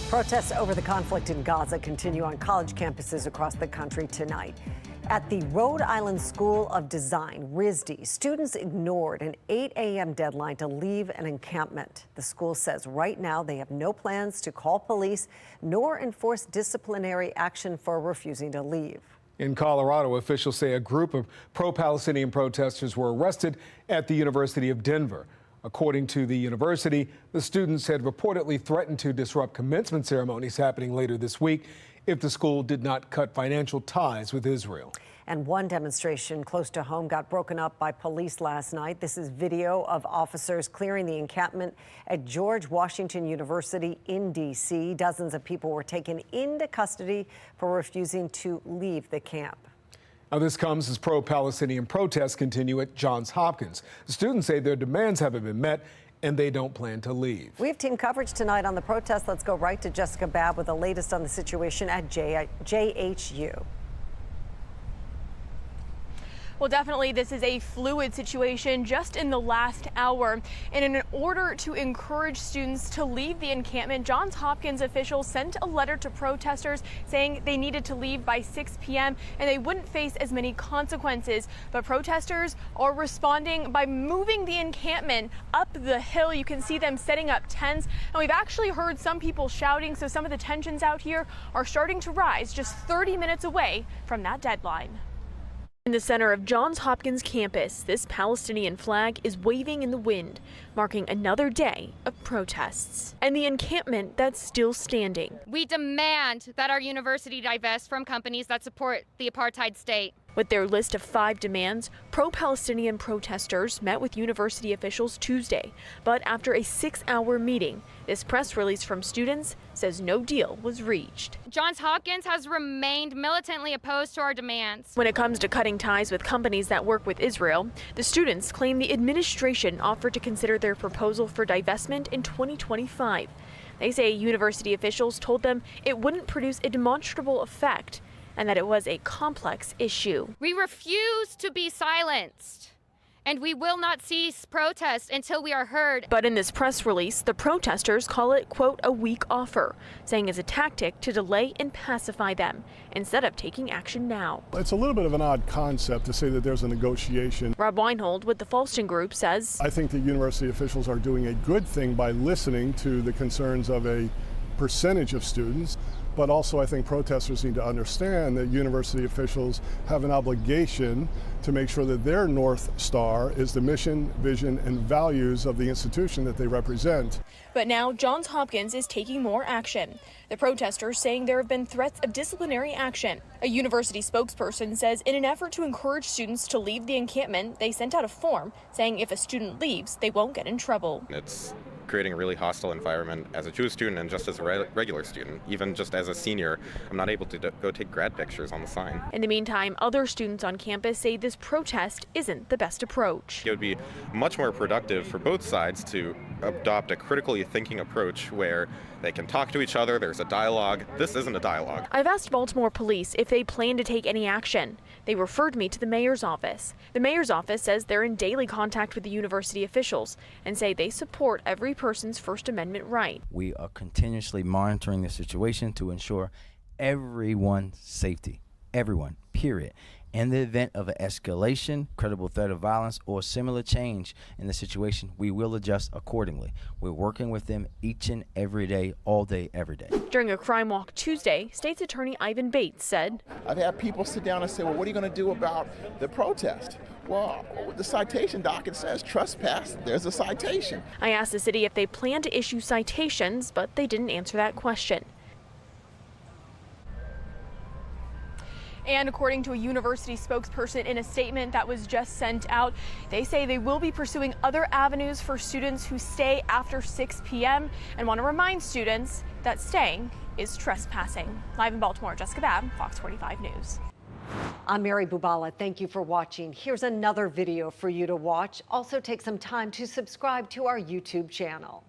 Protests over the conflict in Gaza continue on college campuses across the country tonight. At the Rhode Island School of Design, RISD, students ignored an 8 a.m. deadline to leave an encampment. The school says right now they have no plans to call police nor enforce disciplinary action for refusing to leave. In Colorado, officials say a group of pro-Palestinian protesters were arrested at the University of Denver. According to the university, the students had reportedly threatened to disrupt commencement ceremonies happening later this week if the school did not cut financial ties with Israel. And one demonstration close to home got broken up by police last night. This is video of officers clearing the encampment at George Washington University in D.C. Dozens of people were taken into custody for refusing to leave the camp. Now, this comes as pro-Palestinian protests continue at Johns Hopkins. The students say their demands haven't been met and they don't plan to leave. We have team coverage tonight on the protest. Let's go right to Jessica Babb with the latest on the situation at JHU. Well, definitely, this is a fluid situation just in the last hour. And in order to encourage students to leave the encampment, Johns Hopkins officials sent a letter to protesters saying they needed to leave by 6 p.m. and they wouldn't face as many consequences. But protesters are responding by moving the encampment up the hill. You can see them setting up tents. And we've actually heard some people shouting, so some of the tensions out here are starting to rise just 30 minutes away from that deadline. In the center of Johns Hopkins campus, this Palestinian flag is waving in the wind, marking another day of protests. And the encampment that's still standing. We demand that our university divest from companies that support the apartheid state. With their list of 5 demands, pro-Palestinian protesters met with university officials Tuesday. But after a 6-hour meeting, this press release from students says no deal was reached. Johns Hopkins has remained militantly opposed to our demands. When it comes to cutting ties with companies that work with Israel, the students claim the administration offered to consider their proposal for divestment in 2025. They say university officials told them it wouldn't produce a demonstrable effect and that it was a complex issue. We refuse to be silenced, and we will not cease protest until we are heard. But in this press release, the protesters call it, quote, a weak offer, saying it's a tactic to delay and pacify them instead of taking action now. It's a little bit of an odd concept to say that there's a negotiation. Rob Weinhold with the Falston Group says, I think the university officials are doing a good thing by listening to the concerns of a percentage of students. But also I think protesters need to understand that university officials have an obligation to make sure that their North Star is the mission, vision, and values of the institution that they represent. But now Johns Hopkins is taking more action. The protesters saying there have been threats of disciplinary action. A university spokesperson says in an effort to encourage students to leave the encampment, they sent out a form saying if a student leaves, they won't get in trouble. It's creating a really hostile environment as a Jewish student and just as a regular student. Even just as a senior, I'm not able to go take grad pictures on the sign. In the meantime, other students on campus say this protest isn't the best approach. It would be much more productive for both sides to adopt a critically thinking approach where they can talk to each other, there's a dialogue. This isn't a dialogue. I've asked Baltimore police if they plan to take any action. They referred me to the mayor's office. The mayor's office says they're in daily contact with the university officials and say they support every person's First Amendment right. We are continuously monitoring the situation to ensure everyone's safety. Everyone, period. In the event of an escalation, credible threat of violence, or similar change in the situation, we will adjust accordingly. We're working with them each and every day, all day, every day. During a crime walk Tuesday, State's Attorney Ivan Bates said, I've had people sit down and say, well, what are you going to do about the protest? Well, the citation docket says trespass, there's a citation. I asked the city if they plan to issue citations, but they didn't answer that question. And according to a university spokesperson in a statement that was just sent out, they say they will be pursuing other avenues for students who stay after 6 p.m. and want to remind students that staying is trespassing. Live in Baltimore, Jessica Babb, Fox 45 News. I'm Mary Bubala. Thank you for watching. Here's another video for you to watch. Also take some time to subscribe to our YouTube channel.